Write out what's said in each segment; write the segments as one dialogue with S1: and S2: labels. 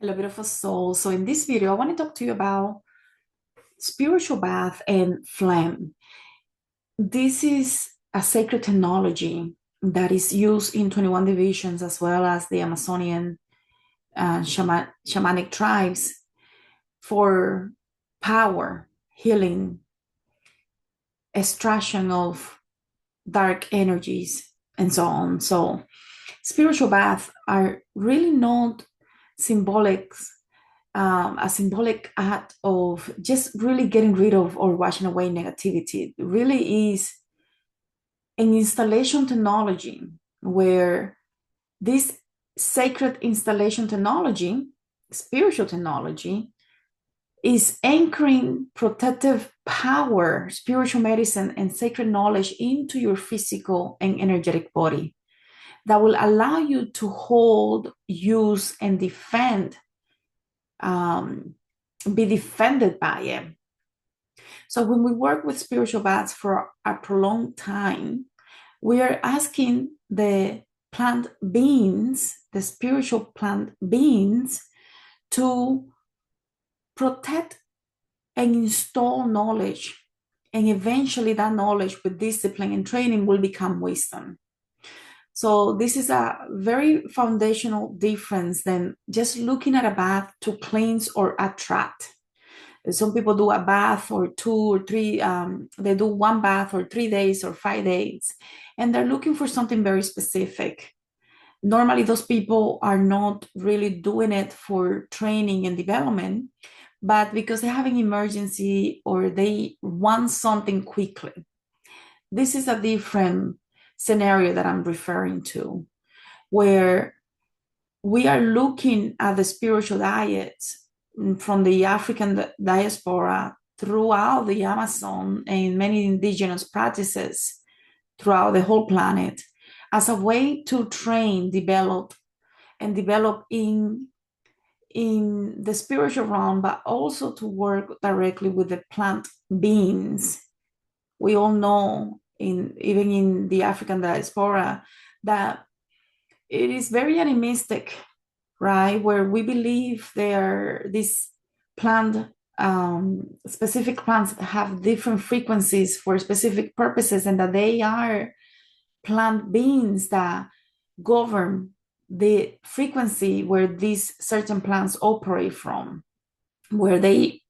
S1: Hello, beautiful soul. So in this video, I want to talk to you about spiritual bath and phlegm. This is a sacred technology that is used in 21 divisions as well as the Amazonian shamanic tribes for power, healing, extraction of dark energies, and so on. So spiritual baths are really not symbolic a symbolic act of just really getting rid of or washing away negativity. It really is an installation technology where this sacred installation technology, spiritual technology, is anchoring protective power, spiritual medicine, and sacred knowledge into your physical and energetic body that will allow you to hold, use, and um, be defended by it. So when we work with spiritual baths for a prolonged time, we are asking the plant beings, the spiritual plant beings, to protect and install knowledge. And eventually that knowledge with discipline and training will become wisdom. So this is a very foundational difference than just looking at a bath to cleanse or attract. Some people do a bath or 2 or 3, they do one bath or 3 days or 5 days, and they're looking for something very specific. Normally, those people are not really doing it for training and development, but because they have an emergency or they want something quickly. This is a different scenario that I'm referring to, where we are looking at the spiritual diets from the African diaspora throughout the Amazon and many indigenous practices throughout the whole planet as a way to train, develop in the spiritual realm, but also to work directly with the plant beings. We all know, even in the African diaspora, that it is very animistic, right? Where we believe these plant, specific plants have different frequencies for specific purposes, and that they are plant beings that govern the frequency where these certain plants operate from, where they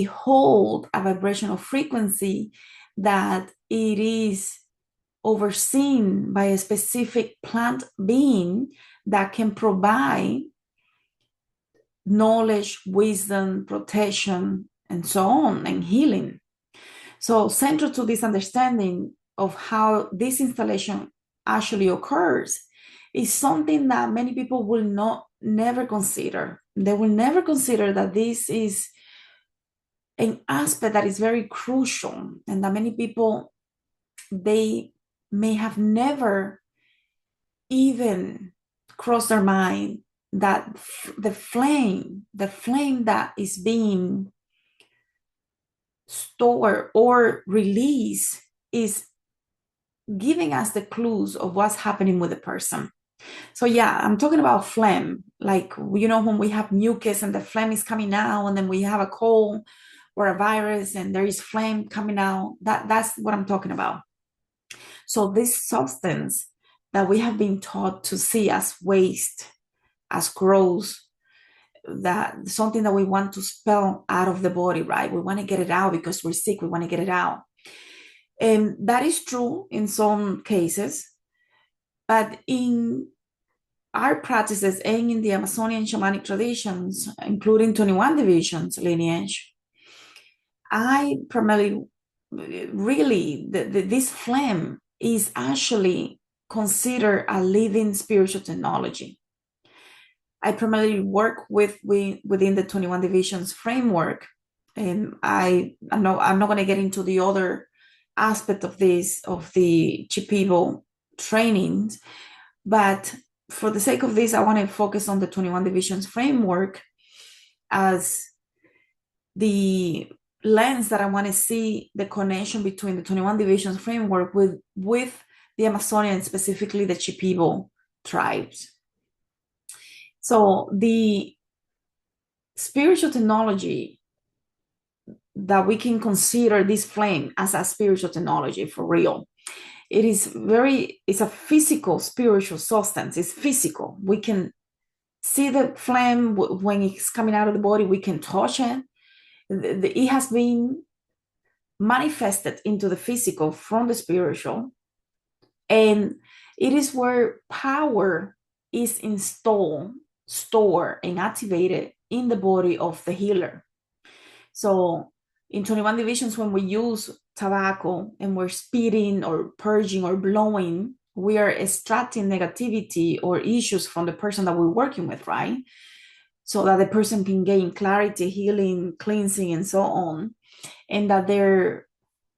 S1: hold a vibrational frequency that it is overseen by a specific plant being that can provide knowledge, wisdom, protection, and so on, and healing. So central to this understanding of how this installation actually occurs is something that many people will never consider. They will never consider that this is an aspect that is very crucial, and that many people, they may have never even crossed their mind that the flame that is being stored or released is giving us the clues of what's happening with the person. So yeah, I'm talking about phlegm, like, when we have mucus and the phlegm is coming out, and then we have a cold or a virus and there is phlegm coming out. That's what I'm talking about. So this substance that we have been taught to see as waste, as gross, that something that we want to expel out of the body, right? We want to get it out because we're sick. We want to get it out. And that is true in some cases, but in our practices and in the Amazonian shamanic traditions, including 21 divisions lineage, I primarily, really, this phlegm is actually considered a living spiritual technology. I primarily work within the 21 divisions framework, and I'm not going to get into the other aspect of this, of the Chipibo trainings, but for the sake of this, I want to focus on the 21 divisions framework as the lens that I want to see the connection between the 21 divisions framework with the Amazonian, specifically the Chipibo tribes. So the spiritual technology that we can consider this flame as a spiritual technology for real. It's a physical spiritual substance. It's physical. We can see the flame when it's coming out of the body. We can touch it. It has been manifested into the physical from the spiritual. And it is where power is installed, stored, and activated in the body of the healer. So in 21 divisions, when we use tobacco and we're spitting or purging or blowing, we are extracting negativity or issues from the person that we're working with, right? So that the person can gain clarity, healing, cleansing, and so on. And that they're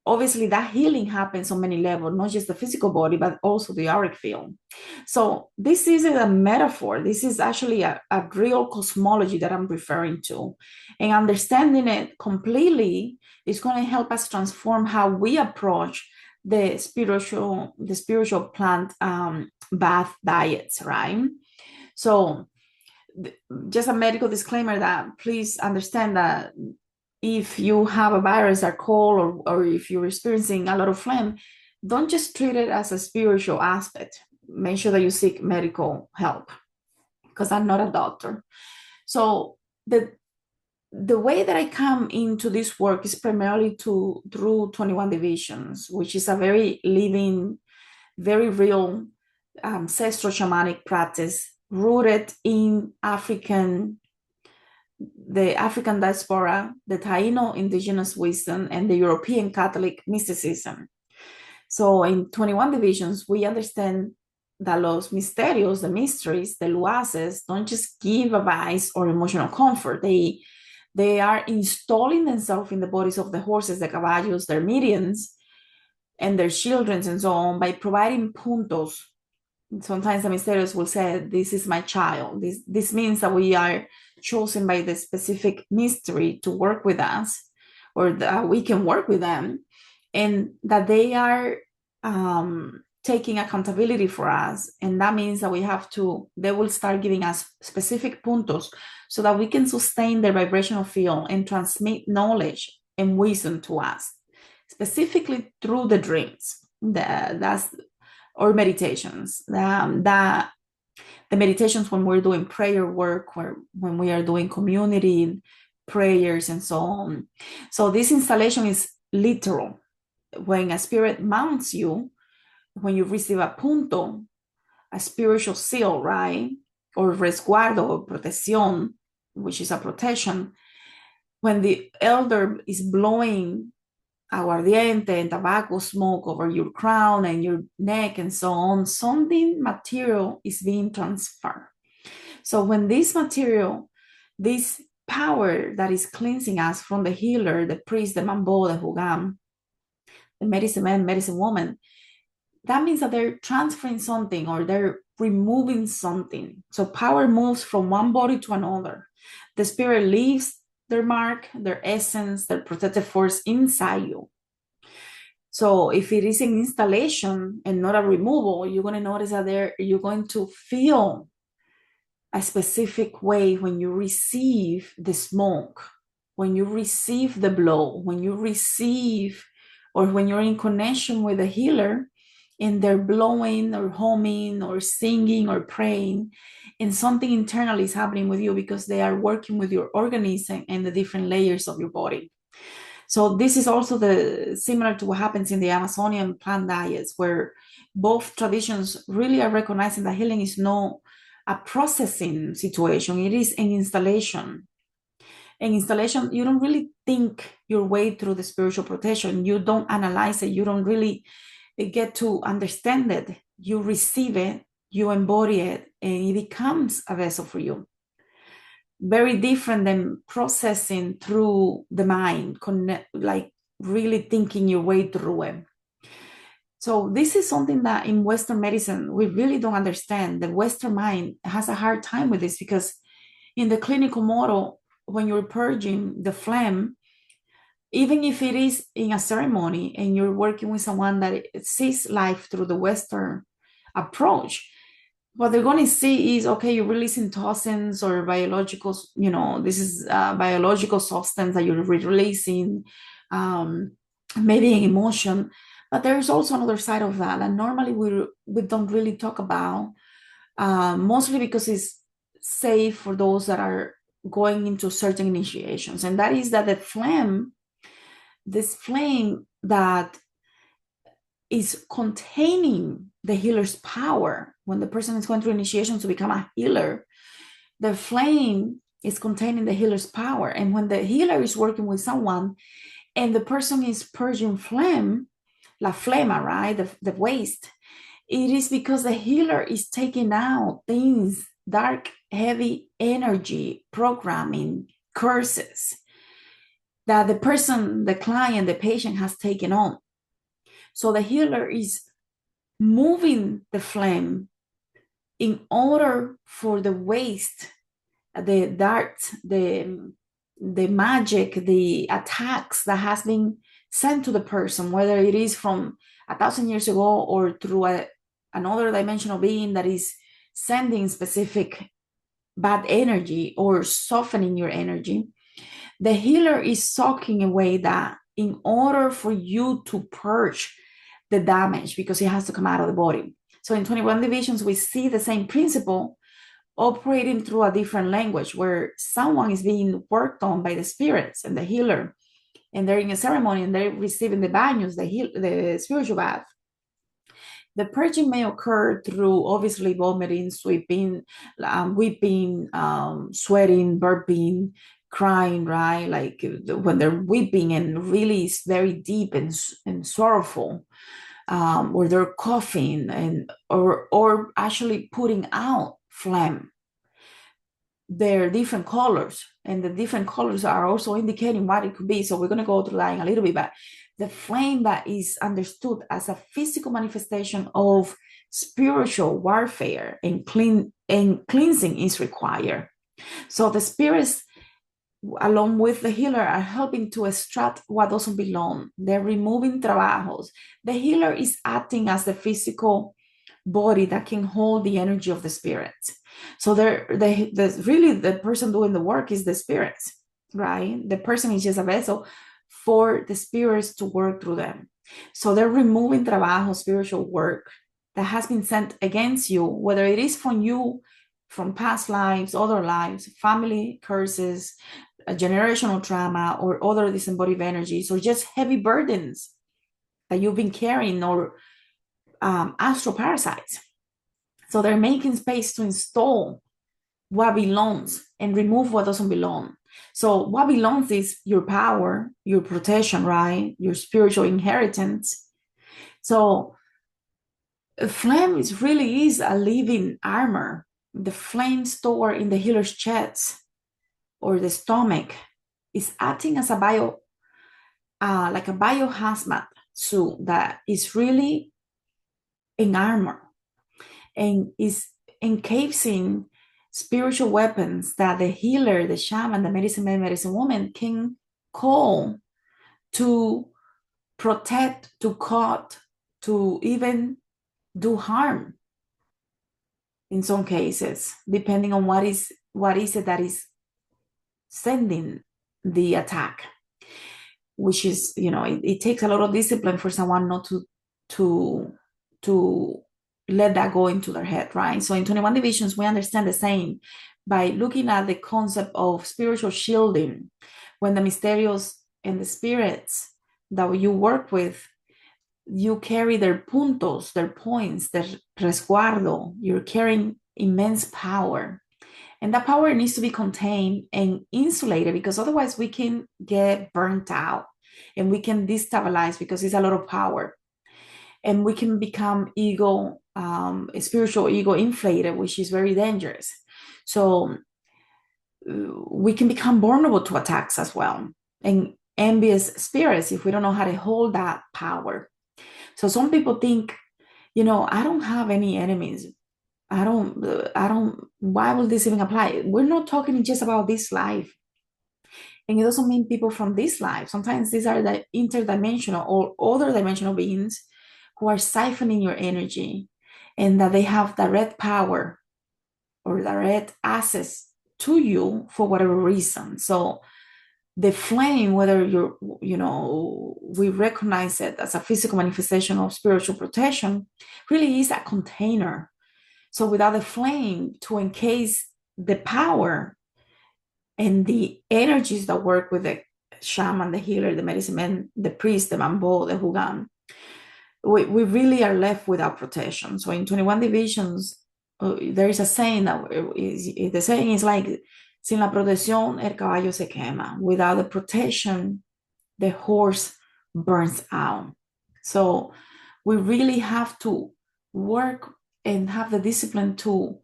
S1: obviously that healing happens on many levels, not just the physical body, but also the auric field. So this isn't a metaphor. This is actually a real cosmology that I'm referring to. And understanding it completely is going to help us transform how we approach the spiritual plant bath diets, right? So just a medical disclaimer that please understand that if you have a virus or cold, or if you're experiencing a lot of phlegm, don't just treat it as a spiritual aspect. Make sure that you seek medical help, because I'm not a doctor. So the way that I come into this work is primarily through 21 divisions, which is a very living, very real ancestral shamanic practice rooted in the African diaspora, the Taino indigenous wisdom, and the European Catholic mysticism. So in 21 divisions, we understand that los misterios, the mysteries, the luaces, don't just give advice or emotional comfort. They are installing themselves in the bodies of the horses, the caballos, their medians, and their children, and so on, by providing puntos. Sometimes the mysterios will say, this is my child. This means that we are chosen by the specific mystery to work with us, or that we can work with them, and that they are taking accountability for us. And that means that they will start giving us specific puntos so that we can sustain their vibrational field and transmit knowledge and wisdom to us, specifically through the dreams. Or meditations. The meditations when we're doing prayer work, or when we are doing community prayers and so on. So this installation is literal. When a spirit mounts you, when you receive a punto, a spiritual seal, right? Or resguardo, or protección, which is a protection. When the elder is blowing aguardiente and tobacco smoke over your crown and your neck and so on, something material is being transferred. So when this material, this power that is cleansing us from the healer, the priest, the mambo, the hugam, the medicine man, medicine woman, that means that they're transferring something, or they're removing something. So power moves from one body to another. The spirit leaves their mark, their essence, their protective force inside you. So if it is an installation and not a removal, you're going to notice that you're going to feel a specific way when you receive the smoke, when you receive the blow, when you receive, or when you're in connection with a healer and they're blowing or humming or singing or praying, and something internally is happening with you because they are working with your organism and the different layers of your body. So this is also similar to what happens in the Amazonian plant diets, where both traditions really are recognizing that healing is not a processing situation. It is an installation. An installation, you don't really think your way through the spiritual protection. You don't analyze it. You don't really get to understand it. You receive it, you embody it, and it becomes a vessel for you. Very different than processing through the mind, like really thinking your way through it. So this is something that in Western medicine, we really don't understand. The Western mind has a hard time with this, because in the clinical model, when you're purging the phlegm, even if it is in a ceremony and you're working with someone that sees life through the Western approach, what they're going to see is, okay, you're releasing toxins or biological, this is a biological substance that you're releasing, um, maybe an emotion. But there's also another side of that, and normally we don't really talk about, mostly because it's safe for those that are going into certain initiations, and that is that the flame, this flame that is containing the healer's power. When the person is going through initiation to become a healer, the flame is containing the healer's power. And when the healer is working with someone and the person is purging flame, la flema, right? The waste, it is because the healer is taking out things, dark, heavy energy, programming, curses that the person, the client, the patient has taken on. So the healer is moving the flame in order for the waste, the darts, the magic, the attacks that has been sent to the person, whether it is from 1,000 years ago or through another dimensional being that is sending specific bad energy or softening your energy. The healer is sucking away that in order for you to purge the damage, because it has to come out of the body. So in 21 divisions, we see the same principle operating through a different language, where someone is being worked on by the spirits and the healer, and they're in a ceremony and they're receiving the baños, the spiritual bath. The purging may occur through obviously vomiting, sweeping, weeping, sweating, burping, crying, right? Like when they're weeping and really it's very deep and sorrowful, or they're coughing and or actually putting out phlegm. They're different colors, and the different colors are also indicating what it could be. So we're going to go through that in a little bit, but the flame that is understood as a physical manifestation of spiritual warfare and cleansing is required. So the spirits, along with the healer, are helping to extract what doesn't belong. They're removing trabajos. The healer is acting as the physical body that can hold the energy of the spirits. So really the person doing the work is the spirits, right? The person is just a vessel for the spirits to work through them. So they're removing trabajo, spiritual work that has been sent against you, whether it is from you, from past lives, other lives, family curses, a generational trauma, or other disembodied energies, or just heavy burdens that you've been carrying, or astral parasites. So they're making space to install what belongs and remove what doesn't belong. So what belongs is your power, your protection, right? Your spiritual inheritance. So flame really is a living armor. The flame stored in the healer's chest or the stomach is acting as a like a biohazmat suit that is really an armor and is encasing spiritual weapons that the healer, the shaman, the medicine man, medicine woman can call to protect, to cut, to even do harm in some cases, depending on what is it that is sending the attack, which is, it takes a lot of discipline for someone not to let that go into their head, right? So in 21 divisions, we understand the same by looking at the concept of spiritual shielding. When the mysterios and the spirits that you work with, you carry their puntos, their points, their resguardo. You're carrying immense power. And that power needs to be contained and insulated, because otherwise we can get burnt out and we can destabilize because it's a lot of power. And we can become spiritual ego inflated, which is very dangerous. So we can become vulnerable to attacks as well, and envious spirits if we don't know how to hold that power. So some people think, I don't have any enemies. I don't, why will this even apply? We're not talking just about this life. And it doesn't mean people from this life. Sometimes these are the interdimensional or other dimensional beings who are siphoning your energy and that they have direct power or direct access to you for whatever reason. So the flame, whether we recognize it as a physical manifestation of spiritual protection, really is a container. So without the flame to encase the power and the energies that work with the shaman, the healer, the medicine man, the priest, the mambo, the hugan, we really are left without protection. So in 21 divisions, there is a saying the saying is like, sin la protección, el caballo se quema. Without the protection, the horse burns out. So we really have to work and have the discipline to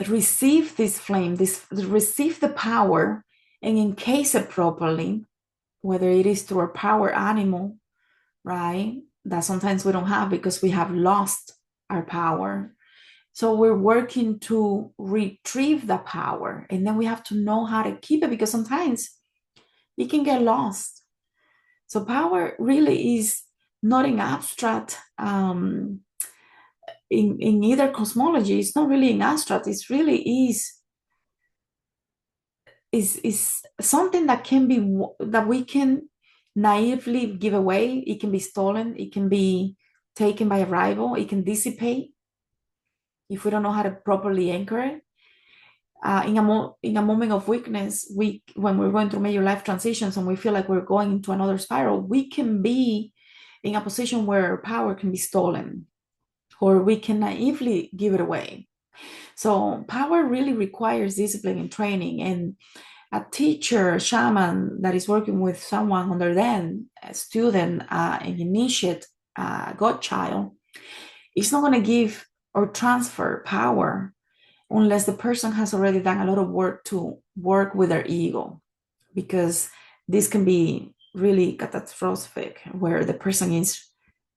S1: receive this flame, receive the power and encase it properly, whether it is through a power animal, right? That sometimes we don't have because we have lost our power. So we're working to retrieve the power, and then we have to know how to keep it because sometimes it can get lost. So power really is not in abstract, in either cosmology. It's not really in abstract. It really is something that that we can naively give away. It can be stolen. It can be taken by a rival. It can dissipate if we don't know how to properly anchor it. In a moment of weakness, when we're going through major life transitions and we feel like we're going into another spiral, we can be in a position where power can be stolen, or we can naively give it away. So power really requires discipline and training, and a teacher, a shaman that is working with someone under them, a student, an initiate, godchild, is not going to give or transfer power unless the person has already done a lot of work to work with their ego, because this can be really catastrophic where the person is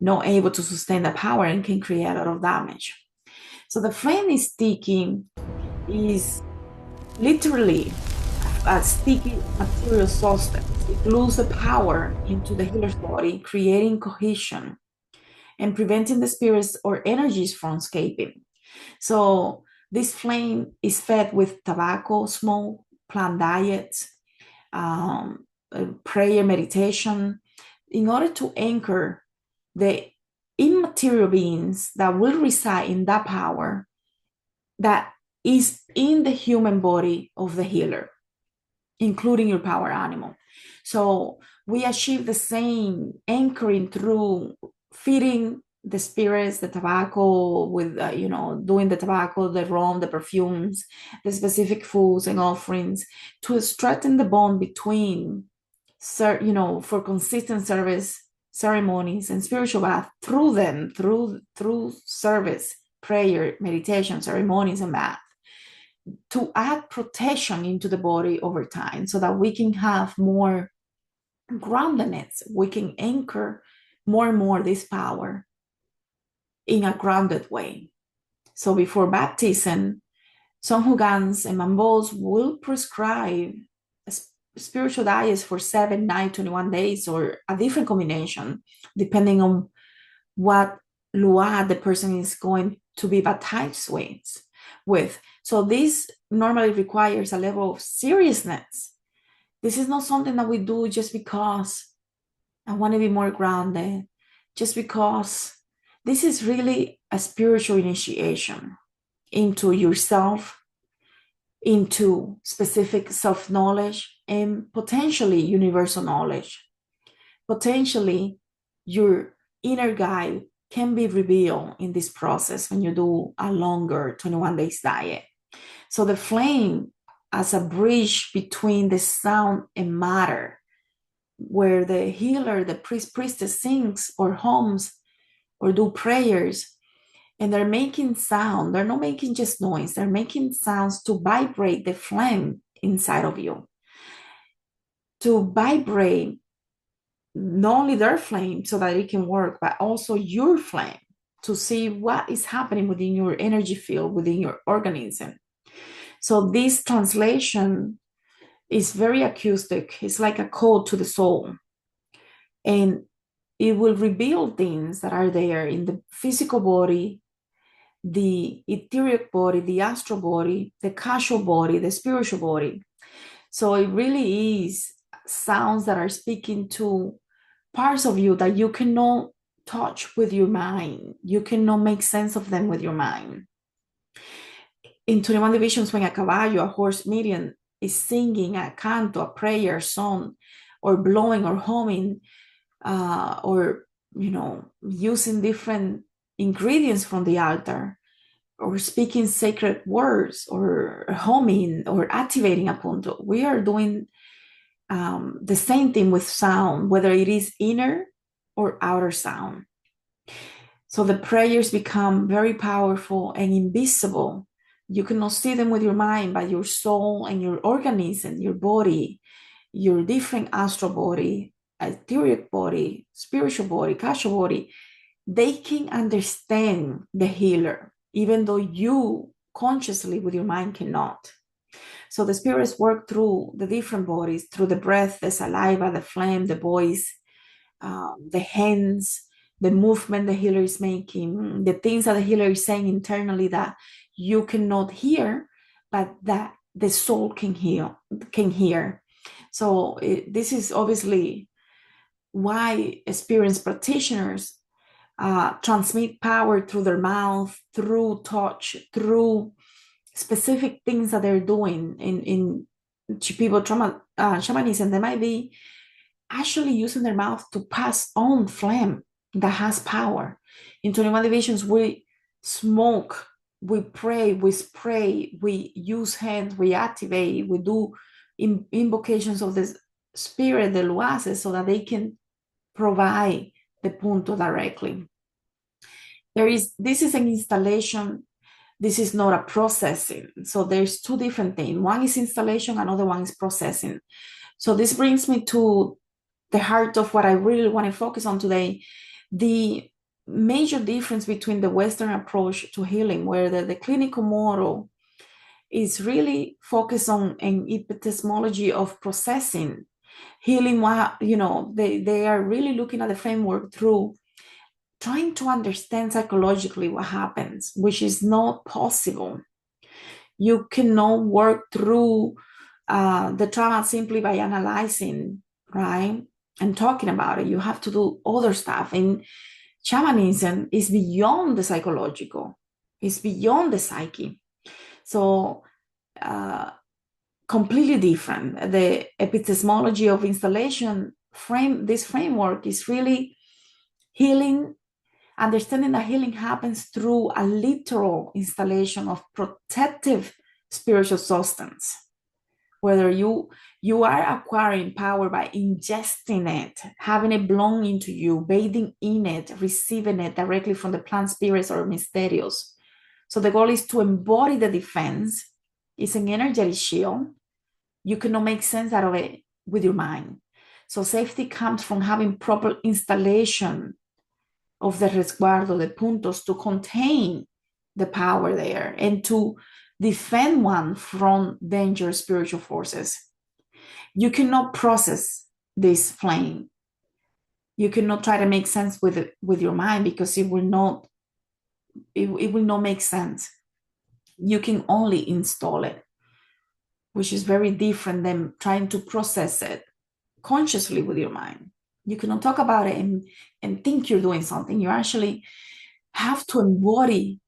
S1: not able to sustain the power and can create a lot of damage. So the flame is sticky, is literally a sticky material substance. It glues the power into the healer's body, creating cohesion and preventing the spirits or energies from escaping. So this flame is fed with tobacco, smoke, plant diets, prayer, meditation, in order to anchor the immaterial beings that will reside in that power that is in the human body of the healer, including your power animal. So we achieve the same anchoring through feeding the spirits, the tobacco, with doing the tobacco, the rum, the perfumes, the specific foods and offerings to strengthen the bond between, for consistent service, ceremonies, and spiritual bath through them, through service, prayer, meditation, ceremonies, and bath, to add protection into the body over time so that we can have more groundedness. We can anchor more and more this power in a grounded way. So before baptism, some hugans and mambos will prescribe spiritual diets for 7, 9, 21 days, or a different combination, depending on what lua the person is going to be baptized with. So this normally requires a level of seriousness. This is not something that we do just because I want to be more grounded, just because. This is really a spiritual initiation into yourself, into specific self-knowledge, and potentially universal knowledge. Potentially, your inner guide can be revealed in this process when you do a longer 21 days diet. So the flame as a bridge between the sound and matter, where the healer, the priestess sings or hums or do prayers, and they're making sound. They're not making just noise. They're making sounds to vibrate the flame inside of you, to vibrate not only their flame so that it can work, but also your flame, to see what is happening within your energy field, within your organism. So this translation is very acoustic. It's like a code to the soul. And it will reveal things that are there in the physical body, the etheric body, the astral body, the causal body, the spiritual body. So it really is sounds that are speaking to parts of you that you cannot touch with your mind. You cannot make sense of them with your mind. In 21 divisions, when a caballo, a horse medium, is singing a canto, a prayer song, or blowing or humming, or using different ingredients from the altar, or speaking sacred words, or humming, or activating a punto, we are doing the same thing with sound, whether it is inner or outer sound. So the prayers become very powerful and invisible. You cannot see them with your mind, but your soul and your organism, your body, your different astral body, etheric body, spiritual body, causal body, they can understand the healer, even though you consciously with your mind cannot. So the spirits work through the different bodies, through the breath, the saliva, the phlegm, the voice, the hands, the movement the healer is making, the things that the healer is saying internally that you cannot hear, but that the soul can hear. So this is obviously why experienced practitioners transmit power through their mouth, through touch, through specific things that they're doing in people shamanism. They might be actually using their mouth to pass on phlegm that has power. In 21 divisions, we smoke, we pray, we spray, we use hands, we activate, we do invocations of the spirit, the luaces, so that they can provide the punto directly. This is an installation. This is not a processing. So there's two different things. One is installation, another one is processing. So this brings me to the heart of what I really want to focus on today. The major difference between the Western approach to healing, where the clinical model is really focused on an epistemology of processing. Healing, they are really looking at the framework through trying to understand psychologically what happens, which is not possible. You cannot work through the trauma simply by analyzing, right? And talking about it. You have to do other stuff. And shamanism is beyond the psychological, it's beyond the psyche. So, completely different. The epistemology of installation this framework is really healing, understanding that healing happens through a literal installation of protective spiritual substance. Whether you are acquiring power by ingesting it, having it blown into you, bathing in it, receiving it directly from the plant spirits or mysterios. So the goal is to embody the defense. It's an energetic shield. You cannot make sense out of it with your mind. So safety comes from having proper installation of the resguardo, the puntos, to contain the power there and to defend one from dangerous spiritual forces. You cannot process this flame. You cannot try to make sense with it with your mind, because it will not make sense. You can only install it, which is very different than trying to process it consciously with your mind. You cannot talk about it and think you're doing something. You actually have to embody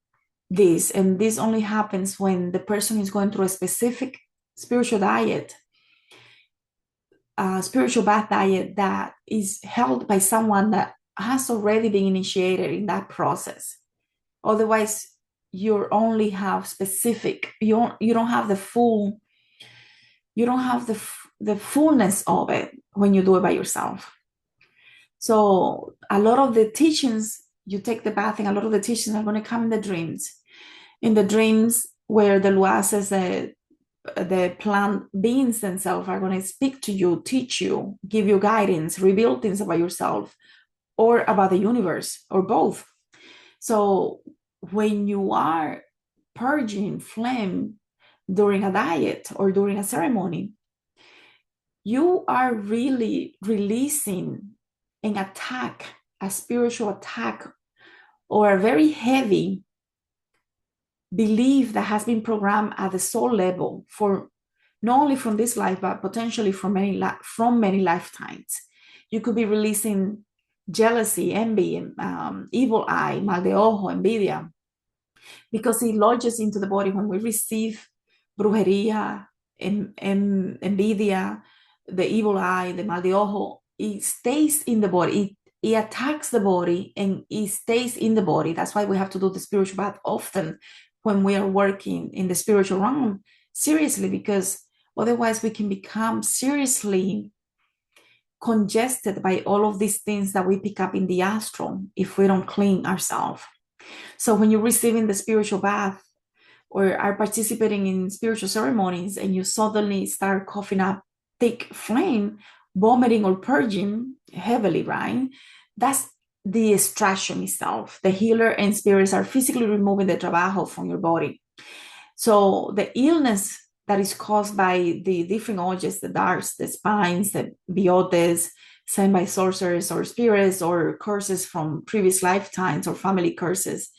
S1: this, and this only happens when the person is going through a specific spiritual diet, a spiritual bath diet that is held by someone that has already been initiated in that process. Otherwise, you only have specific, you don't have the full, you don't have the fullness of it when you do it by yourself. So a lot of the teachings, you take the bathing, a lot of the teachings are going to come in the dreams. In the dreams where the luases, the plant beings themselves are going to speak to you, teach you, give you guidance, reveal things about yourself or about the universe, or both. So when you are purging phlegm during a diet or during a ceremony, you are really releasing an attack a spiritual attack or a very heavy belief that has been programmed at the soul level for not only from this life, but potentially from many lifetimes. You could be releasing jealousy, envy, evil eye, mal de ojo, envidia, because it lodges into the body when we receive brujeria, envidia, the evil eye, the mal de ojo. It stays in the body. It attacks the body and it stays in the body. That's why we have to do the spiritual bath often when we are working in the spiritual realm seriously, because otherwise we can become seriously congested by all of these things that we pick up in the astral if we don't clean ourselves. So when you're receiving the spiritual bath or are participating in spiritual ceremonies and you suddenly start coughing up thick flame, vomiting or purging heavily, right? That's the extraction itself. The healer and spirits are physically removing the trabajo from your body. So the illness that is caused by the different objects, the darts, the spines, the biotes, sent by sorcerers or spirits or curses from previous lifetimes or family curses,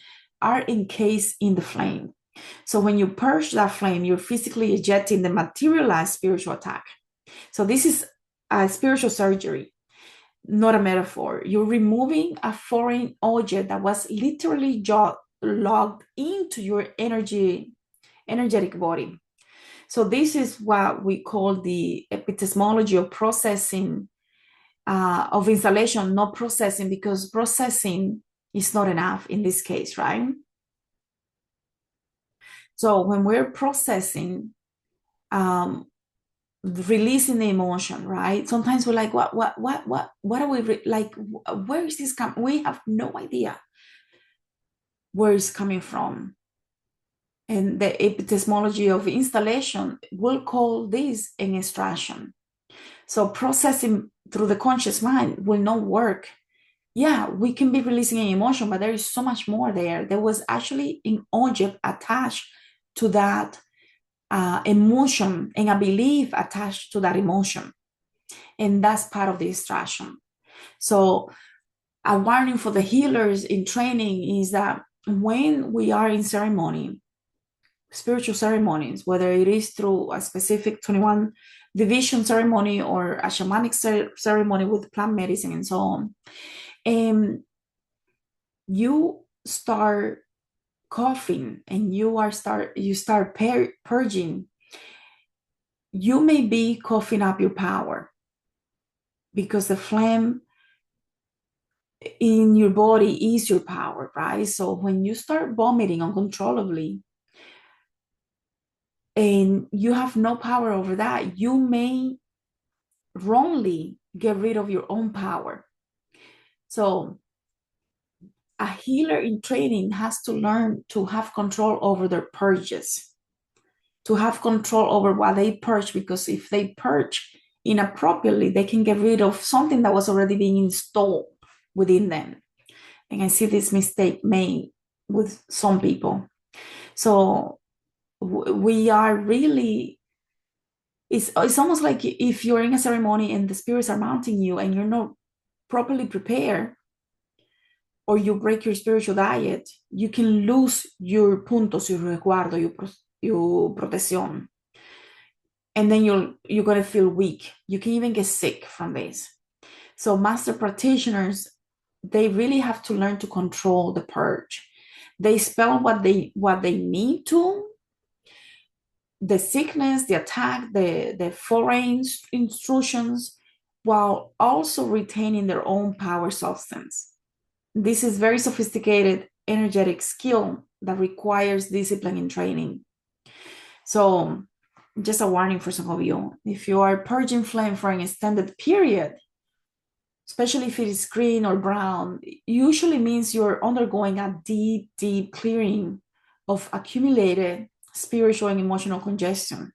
S1: are encased in the flame. So when you purge that flame, you're physically ejecting the materialized spiritual attack. So this is a spiritual surgery, not a metaphor. You're removing a foreign object that was literally logged into your energetic body. So this is what we call the epistemology of processing, of installation, not processing, because processing is not enough in this case, right? So when we're processing, releasing the emotion, right? Sometimes we're like, what are we like? Where is this coming? We have no idea where it's coming from. And the epistemology of installation will call this an extraction. So processing through the conscious mind will not work. Yeah, we can be releasing an emotion, but there is so much more there. There was actually an object attached to that emotion and a belief attached to that emotion. And that's part of the extraction. So a warning for the healers in training is that when we are in ceremony, spiritual ceremonies, whether it is through a specific 21 division ceremony or a shamanic ceremony with plant medicine and so on, and you start coughing and you start purging, you may be coughing up your power because the phlegm in your body is your power, right? So when you start vomiting uncontrollably and you have no power over that, you may wrongly get rid of your own power. So a healer in training has to learn to have control over their purges, to have control over what they purge, because if they purge inappropriately, they can get rid of something that was already being installed within them. And I see this mistake made with some people. So we are really, it's almost like if you're in a ceremony and the spirits are mounting you and you're not properly prepared, or you break your spiritual diet, you can lose your puntos, your resguardo, your protección. And then you're going to feel weak. You can even get sick from this. So master practitioners, they really have to learn to control the purge. They spell what they need to, the sickness, the attack, the foreign instructions, while also retaining their own power substance. This is very sophisticated energetic skill that requires discipline and training. So just a warning for some of you, if you are purging flame for an extended period, especially if it is green or brown, usually means you're undergoing a deep clearing of accumulated spiritual and emotional congestion.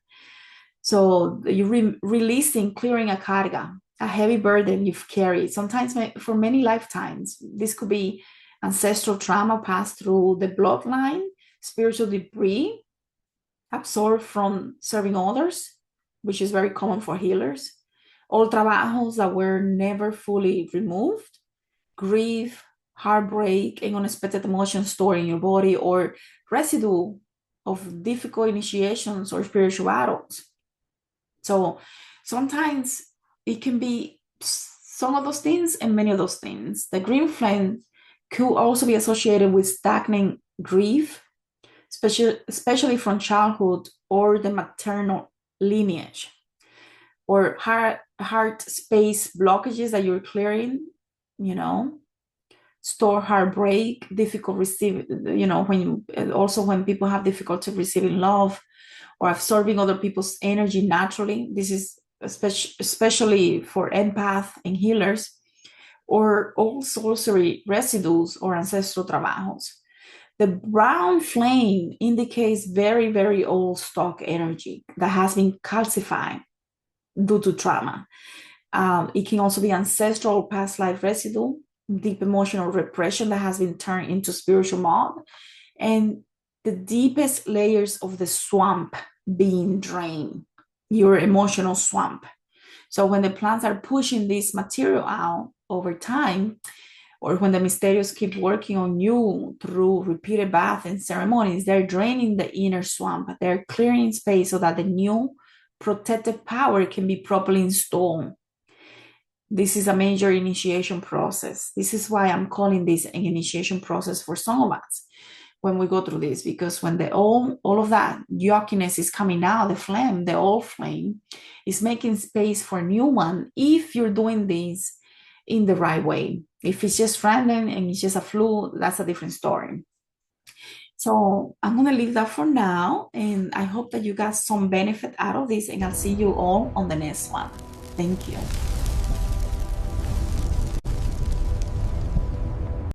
S1: So you're releasing, clearing a carga, a heavy burden you've carried, sometimes for many lifetimes. This could be ancestral trauma passed through the bloodline, spiritual debris absorbed from serving others, which is very common for healers, old trabajos that were never fully removed, grief, heartbreak, and unexpected emotions stored in your body, or residue of difficult initiations or spiritual battles. So sometimes it can be some of those things and many of those things. The green flame could also be associated with stagnant grief, especially from childhood or the maternal lineage, or heart space blockages that you're clearing, you know, store heartbreak, difficult receive, when also when people have difficulty receiving love or absorbing other people's energy naturally. This is especially for empath and healers, or all sorcery residues or ancestral trabajos. The brown flame indicates very, very old stock energy that has been calcified due to trauma. It can also be ancestral or past life residue, deep emotional repression that has been turned into spiritual mold, and the deepest layers of the swamp being drained, your emotional swamp. So when the plants are pushing this material out over time, or when the mysterious keep working on you through repeated baths and ceremonies, they're draining the inner swamp. They're clearing space so that the new protective power can be properly installed. This is a major initiation process. This is why I'm calling this an initiation process for some of us when we go through this, because when all of that yuckiness is coming out, the flame, the old flame, is making space for a new one if you're doing this in the right way. If it's just random and it's just a flu, that's a different story. So I'm going to leave that for now. And I hope that you got some benefit out of this. And I'll see you all on the next one. Thank you.